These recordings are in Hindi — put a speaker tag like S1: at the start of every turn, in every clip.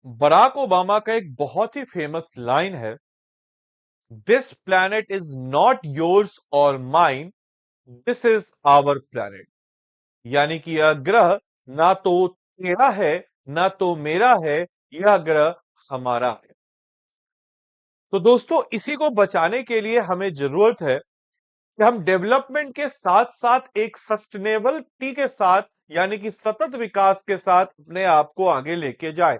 S1: बराक ओबामा का एक बहुत ही फेमस लाइन है, this planet is not yours और mine, this is our planet. यानी कि यह ग्रह ना तो तेरा है ना तो मेरा है, यह ग्रह हमारा है। तो दोस्तों, इसी को बचाने के लिए हमें जरूरत है कि हम डेवलपमेंट के साथ साथ एक सस्टेनेबिलिटी के साथ, यानी कि सतत विकास के साथ अपने आप को आगे लेके जाएं।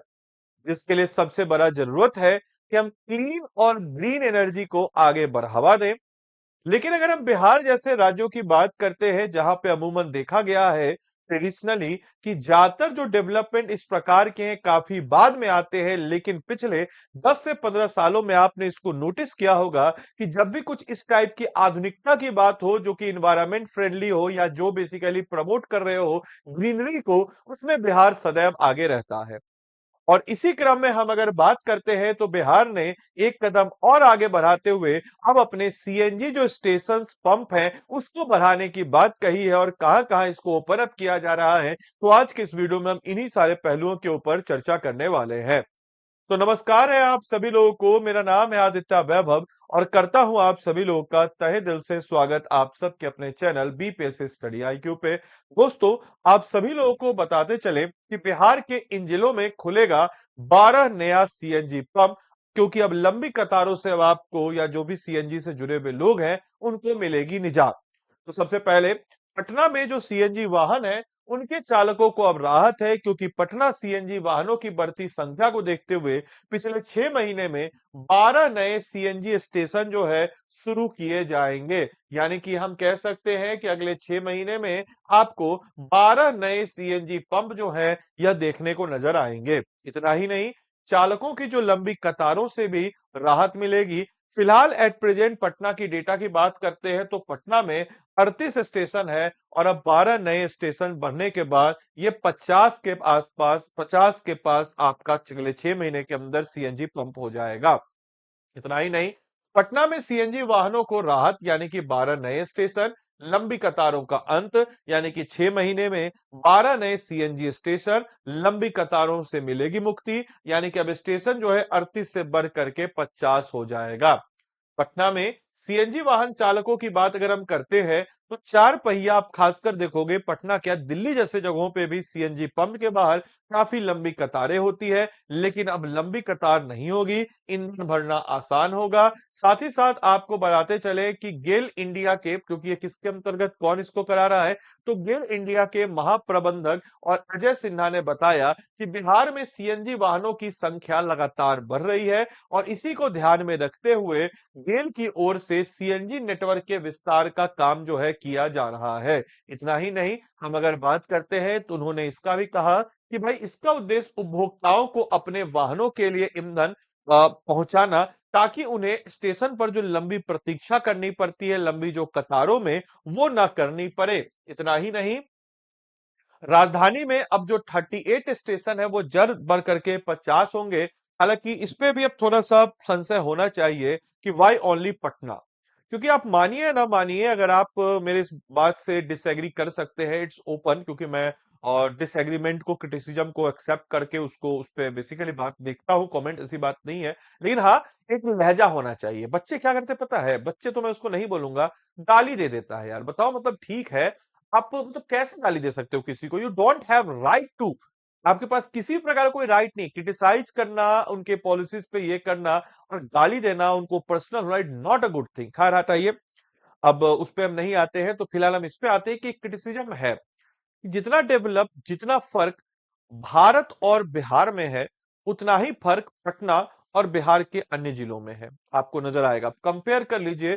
S1: जिसके लिए सबसे बड़ा जरूरत है कि हम क्लीन और ग्रीन एनर्जी को आगे बढ़ावा दें। लेकिन अगर हम बिहार जैसे राज्यों की बात करते हैं, जहां पे अमूमन देखा गया है ट्रेडिशनली कि ज्यादातर जो डेवलपमेंट इस प्रकार के हैं काफी बाद में आते हैं, लेकिन पिछले 10 से 15 सालों में आपने इसको नोटिस किया होगा कि जब भी कुछ इस टाइप की आधुनिकता की बात हो, जो कि इन्वायरमेंट फ्रेंडली हो या जो बेसिकली प्रमोट कर रहे हो ग्रीनरी को, उसमें बिहार सदैव आगे रहता है। और इसी क्रम में हम अगर बात करते हैं तो बिहार ने एक कदम और आगे बढ़ाते हुए अब अपने सीएनजी जो स्टेशन पंप हैं उसको बढ़ाने की बात कही है, और कहां कहां इसको ओपन अप किया जा रहा है। तो आज के इस वीडियो में हम इन्हीं सारे पहलुओं के ऊपर चर्चा करने वाले हैं। तो नमस्कार है आप सभी लोगों को, मेरा नाम है आदित्य वैभव और करता हूं आप सभी लोगों का तहे दिल से स्वागत आप सबके अपने चैनल बीपीएससी स्टडी आईक्यू पे। दोस्तों, आप सभी लोगों को बताते चले कि बिहार के इन जिलों में खुलेगा 12 नया सीएनजी पंप, क्योंकि अब लंबी कतारों से अब आपको या जो भी सीएनजी से जुड़े हुए लोग हैं उनको मिलेगी निजात। तो सबसे पहले पटना में जो सीएनजी वाहन है उनके चालकों को अब राहत है, क्योंकि पटना सीएनजी वाहनों की बढ़ती संख्या को देखते हुए पिछले 6 महीने में 12 नए सीएनजी स्टेशन जो है शुरू किए जाएंगे। यानी कि हम कह सकते हैं कि अगले 6 महीने में आपको 12 नए सीएनजी पंप जो है यह देखने को नजर आएंगे। इतना ही नहीं, चालकों की जो लंबी कतारों से भी राहत मिलेगी। फिलहाल एट प्रेजेंट पटना की डेटा की बात करते हैं तो पटना में 38 स्टेशन है, और अब 12 नए स्टेशन बढ़ने के बाद ये 50 के आसपास, 50 के पास आपका अगले 6 महीने के अंदर सीएनजी पंप हो जाएगा। इतना ही नहीं, पटना में सीएनजी वाहनों को राहत यानी कि 12 नए स्टेशन, लंबी कतारों का अंत यानी कि 6 महीने में 12 नए सीएनजी स्टेशन, लंबी कतारों से मिलेगी मुक्ति, यानी कि अब स्टेशन जो है 38 से बढ़ करके 50 हो जाएगा। पटना में सीएनजी वाहन चालकों की बात अगर हम करते हैं तो चार पहिया आप खासकर देखोगे, पटना क्या दिल्ली जैसे जगहों पे भी सीएनजी पंप के बाहर काफी लंबी कतारें होती है। लेकिन अब लंबी कतार नहीं होगी, ईंधन भरना आसान होगा। साथ ही साथ आपको बताते चले कि गेल इंडिया के, क्योंकि ये किसके अंतर्गत कौन इसको करा रहा है, तो गेल इंडिया के महाप्रबंधक और अजय सिन्हा ने बताया कि बिहार में सीएनजी वाहनों की संख्या लगातार बढ़ रही है, और इसी को ध्यान में रखते हुए गेल की ओर से सीएनजी नेटवर्क के विस्तार का काम जो है किया जा रहा है। इतना ही नहीं, हम अगर बात करते हैं तो उन्होंने इसका भी कहा कि भाई इसका उद्देश्य उपभोक्ताओं को अपने वाहनों के लिए ईंधन पहुंचाना, ताकि उन्हें स्टेशन पर जो लंबी प्रतीक्षा करनी पड़ती है, लंबी जो कतारों में, वो ना करनी पड़े। इतना ही नहीं, राजधानी में अब जो 38 स्टेशन है वो जड़ बढ़ करके 50 होंगे। हालांकि इस पे भी अब थोड़ा सा संशय होना चाहिए कि वाई ओनली पटना, क्योंकि आप मानिए ना मानिए, अगर आप मेरे इस बात से डिसएग्री कर सकते हैं, इट्स ओपन, क्योंकि मैं और डिसएग्रीमेंट को, क्रिटिसिज्म को एक्सेप्ट करके उसको उस पे बेसिकली बात देखता हूं, कमेंट ऐसी बात नहीं है। लेकिन हाँ, एक लहजा होना चाहिए। बच्चे क्या करते पता है, बच्चे तो मैं उसको नहीं बोलूंगा, गाली दे देता है यार। बताओ, मतलब ठीक है, आप मतलब कैसे गाली दे सकते हो किसी को? You don't have right to, आपके पास किसी प्रकार का कोई राइट नहीं क्रिटिसाइज करना, उनके पॉलिसीज पे ये करना और गाली देना, उनको personal right, not a good thing. खैर हटाइए, अब उस पे हम नहीं आते हैं। तो फिलहाल हम इस पे आते हैं कि क्रिटिसिज्म है कि जितना डेवलप, जितना फर्क भारत और बिहार में है, उतना ही फर्क पटना और बिहार के अन्य जिलों में है। आपको नजर आएगा, कंपेयर कर लीजिए।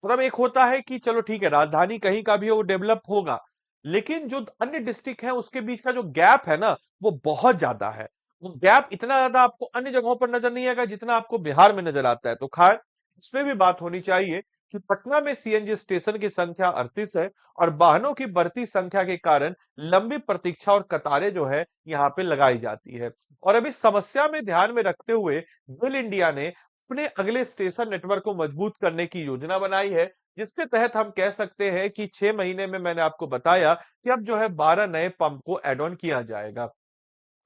S1: मतलब एक होता है कि चलो ठीक है, राजधानी कहीं का भी हो डेवलप होगा, लेकिन जो अन्य डिस्ट्रिक्ट है उसके बीच का जो गैप है ना, वो बहुत ज्यादा है। वो गैप इतना ज्यादा आपको अन्य जगहों पर नजर नहीं आएगा जितना आपको बिहार में नजर आता है। तो खैर, इस पे भी बात होनी चाहिए कि पटना में सीएनजी स्टेशन की संख्या 38 है, और वाहनों की बढ़ती संख्या के कारण लंबी प्रतीक्षा और कतारें जो है यहाँ पे लगाई जाती है। और अभी समस्या में ध्यान में रखते हुए गेल इंडिया ने अपने अगले स्टेशन नेटवर्क को मजबूत करने की योजना बनाई है, जिसके तहत हम कह सकते हैं कि 6 महीने में मैंने आपको बताया कि अब जो है 12 नए पंप को एड ऑन किया जाएगा।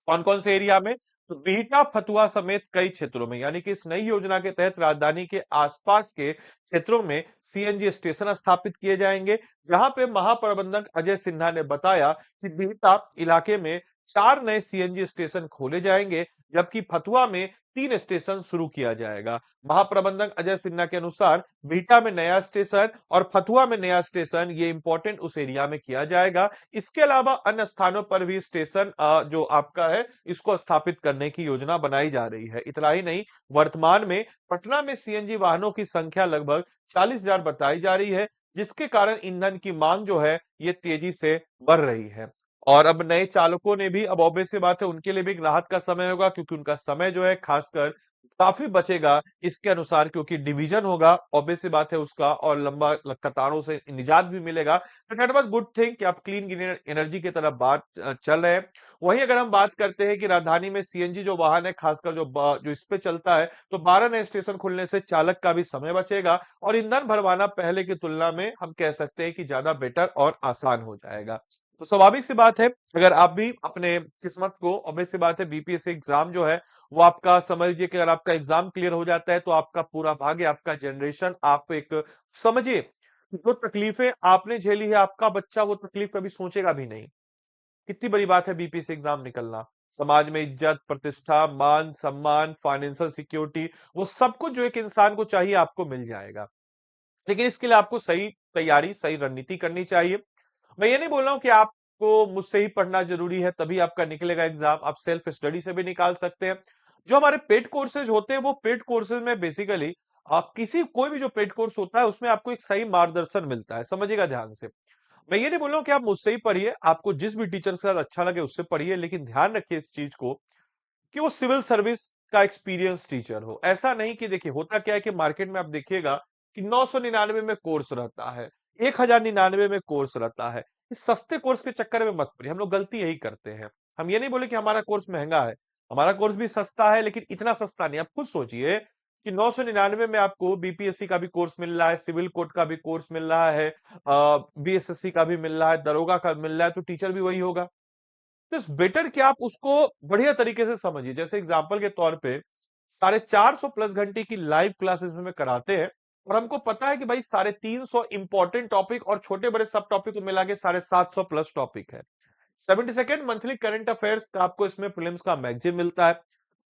S1: कौन कौन से एरिया में? तो बिहटा फतुहा समेत कई क्षेत्रों में, यानी कि इस नई योजना के तहत राजधानी के आसपास के क्षेत्रों में सीएनजी स्टेशन स्थापित किए जाएंगे। जहां पे महाप्रबंधक अजय सिन्हा ने बताया कि बिहटा इलाके में 4 नए सीएनजी स्टेशन खोले जाएंगे, जबकि फतुहा में 3 स्टेशन शुरू किया जाएगा। महाप्रबंधक अजय सिन्हा के अनुसार बिहटा में नया स्टेशन और फतुहा में नया स्टेशन, ये इंपॉर्टेंट उस एरिया में किया जाएगा। इसके अलावा अन्य स्थानों पर भी स्टेशन जो आपका है इसको स्थापित करने की योजना बनाई जा रही है। इतना ही नहीं, वर्तमान में पटना में सीएनजी वाहनों की संख्या लगभग 40,000 बताई जा रही है, जिसके कारण ईंधन की मांग जो है ये तेजी से बढ़ रही है। और अब नए चालकों ने भी, अब ऑब्वियस सी बात है, उनके लिए भी एक राहत का समय होगा, क्योंकि उनका समय जो है खासकर काफी बचेगा इसके अनुसार, क्योंकि डिवीजन होगा ऑब्वियस सी बात है उसका, और लंबा कतारों से निजात भी मिलेगा। तो दैट वाज गुड थिंग कि आप क्लीन एनर्जी की तरफ बात चल रहे हैं। वहीं अगर हम बात करते हैं कि राजधानी में सीएनजी जो वाहन है, खासकर जो इस पे चलता है, तो 12 नए स्टेशन खुलने से चालक का भी समय बचेगा और ईंधन भरवाना पहले की तुलना में हम कह सकते हैं कि ज्यादा बेटर और आसान हो जाएगा। तो स्वाभाविक सी बात है, अगर आप भी अपने किस्मत को, ऑब्वियस सी बात है, बीपीएससी एग्जाम जो है वो आपका, समझ लीजिए कि अगर आपका एग्जाम क्लियर हो जाता है तो आपका पूरा भाग्य, आपका जनरेशन, आप एक समझिए जो तकलीफें आपने झेली है, आपका बच्चा वो तकलीफ कभी सोचेगा भी नहीं। कितनी बड़ी बात है बीपीएससी एग्जाम निकलना। समाज में इज्जत, प्रतिष्ठा, मान सम्मान, फाइनेंशियल सिक्योरिटी, वो सब कुछ जो एक इंसान को चाहिए आपको मिल जाएगा। लेकिन इसके लिए आपको सही तैयारी, सही रणनीति करनी चाहिए। मैं ये नहीं बोल रहा हूं कि आपको मुझसे ही पढ़ना जरूरी है तभी आपका निकलेगा एग्जाम, आप सेल्फ स्टडी से भी निकाल सकते हैं। जो हमारे पेड कोर्सेज होते हैं, वो पेड कोर्सेज में बेसिकली किसी कोई भी जो पेड कोर्स होता है उसमें आपको एक सही मार्गदर्शन मिलता है, समझिएगा ध्यान से। मैं ये नहीं बोल रहा हूं कि आप मुझसे ही पढ़िए, आपको जिस भी टीचर के साथ अच्छा लगे उससे पढ़िए, लेकिन ध्यान रखिए इस चीज को कि वो सिविल सर्विस का एक्सपीरियंस टीचर हो। ऐसा नहीं कि देखिए होता क्या है कि मार्केट में आप देखिएगा कि 999 में कोर्स रहता है, 1099 में कोर्स रहता है। इस सस्ते कोर्स के चक्कर में मत पड़िए, हम लोग गलती यही करते हैं। हम ये नहीं बोले कि हमारा कोर्स महंगा है, हमारा कोर्स भी सस्ता है, लेकिन इतना सस्ता नहीं। आप खुद सोचिए कि 999 में आपको बीपीएससी का भी कोर्स मिल रहा है, सिविल कोर्ट का भी कोर्स मिल रहा है, बीएसएससी का भी मिल रहा है, दरोगा का मिल रहा है, तो टीचर भी वही होगा। तो इट्स बेटर कि आप उसको बढ़िया तरीके से समझिए। जैसे एग्जांपल के तौर पे 450 प्लस घंटे की लाइव क्लासेस में कराते हैं, और हमको पता है कि भाई 350 इंपॉर्टेंट टॉपिक और छोटे बड़े सब टॉपिक को मिला के 750 प्लस टॉपिक है। 72nd मंथली करंट अफेयर्स का आपको इसमें प्रीलिम्स का मैगजीन मिलता है,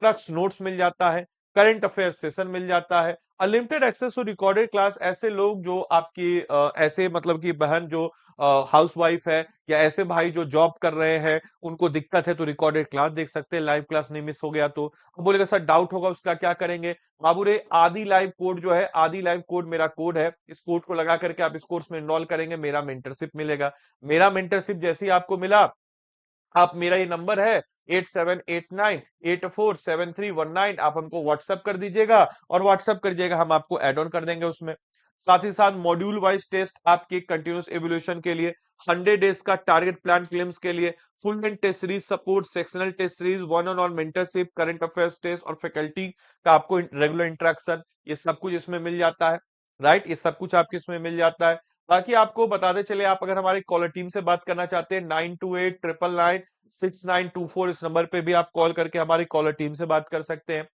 S1: ट्रक्स नोट्स मिल जाता है, करंट अफेयर सेशन मिल जाता है, unlimited access to recorded class. ऐसे लोग जो आपकी ऐसे मतलब कि बहन जो हाउस वाइफ है, या ऐसे भाई जो जॉब कर रहे हैं, उनको दिक्कत है तो रिकॉर्डेड क्लास देख सकते हैं, लाइव क्लास नहीं मिस हो गया तो। अब बोलेगा सर डाउट होगा उसका क्या करेंगे, बाबूरे आदि लाइव कोड जो है, आदि लाइव कोड मेरा कोड है, इस कोड को लगा करके आप इस कोर्स में इनरोल करेंगे, मेरा मेंटरशिप मिलेगा। मेरा मेंटरशिप जैसे ही आपको मिला, आप, मेरा ये नंबर है 8789847319, आप हमको व्हाट्सएप कर दीजिएगा, और व्हाट्सएप कर दीजिएगा, हम आपको एड ऑन कर देंगे उसमें। साथ ही साथ मॉड्यूल वाइज टेस्ट आपके कंटिन्यूस एवोल्यूशन के लिए, 100 डेज का टारगेट प्लान फिल्म्स के लिए, full and test series support, sectional test series, one on one mentorship, current affairs test और फैकल्टी का आपको रेगुलर इंटरेक्शन, ये सब कुछ इसमें मिल जाता है। राइट, ये सब कुछ आपके इसमें मिल जाता है। बाकी आपको बताते चले, आप अगर हमारी कॉलर टीम से बात करना चाहते हैं, 9289996924, इस नंबर पे भी आप कॉल करके हमारी कॉलर टीम से बात कर सकते हैं।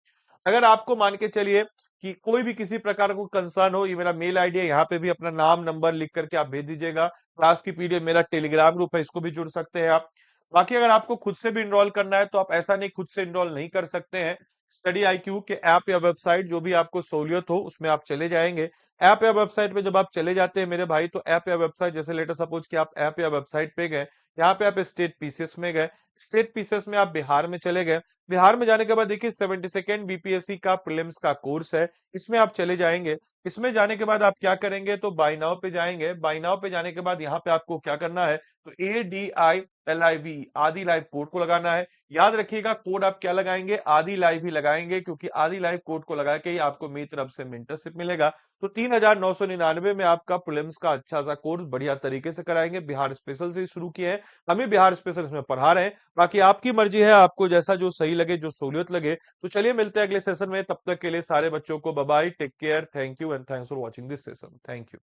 S1: अगर आपको मान के चलिए कि कोई भी किसी प्रकार को कंसर्न हो, ये मेरा मेल आईडी है, यहाँ पे भी अपना नाम नंबर लिख करके आप भेज दीजिएगा। क्लास की पीडीएफ, मेरा टेलीग्राम ग्रुप है, इसको भी जुड़ सकते हैं आप। बाकी अगर आपको खुद से भी इनरोल करना है तो आप ऐसा नहीं खुद से इनरोल नहीं कर सकते हैं। स्टडी आईक्यू के ऐप या वेबसाइट, जो भी आपको सहूलियत हो उसमें आप चले जाएंगे। ऐप या वेबसाइट पे जब आप चले जाते हैं मेरे भाई, तो ऐप या वेबसाइट, जैसे लेटर सपोज कि आप ऐप या वेबसाइट पे गए, यहाँ पे आप स्टेट पीसीएस में गए, स्टेट पीसीएस में आप बिहार में चले गए, बिहार में जाने के बाद देखिए 72nd बीपीएससी का प्रीलिम्स का कोर्स है, इसमें आप चले जाएंगे। इसमें जाने के बाद आप क्या करेंगे, तो बाय नाउ पे जाएंगे। बाय नाउ पे जाने के बाद यहाँ पे आपको क्या करना है, तो ADILIV आदि लाइव कोड को लगाना है। याद रखिएगा कोड आप क्या लगाएंगे, आदि लाइव ही लगाएंगे, क्योंकि आदि लाइव कोड को लगा के ही आपको मेरी तरफ से मेंटरशिप मिलेगा। तो 3999 में आपका प्रीलिम्स का अच्छा सा कोर्स बढ़िया तरीके से कराएंगे। बिहार स्पेशल से शुरू किए हैं, हम ही बिहार स्पेशल इसमें पढ़ा रहे हैं। बाकी आपकी मर्जी है, आपको जैसा जो सही लगे, जो सहूलियत लगे। तो चलिए मिलते हैं अगले सेशन में, तब तक के लिए सारे बच्चों को bye bye, take care, thank you and thanks for watching this session, thank you.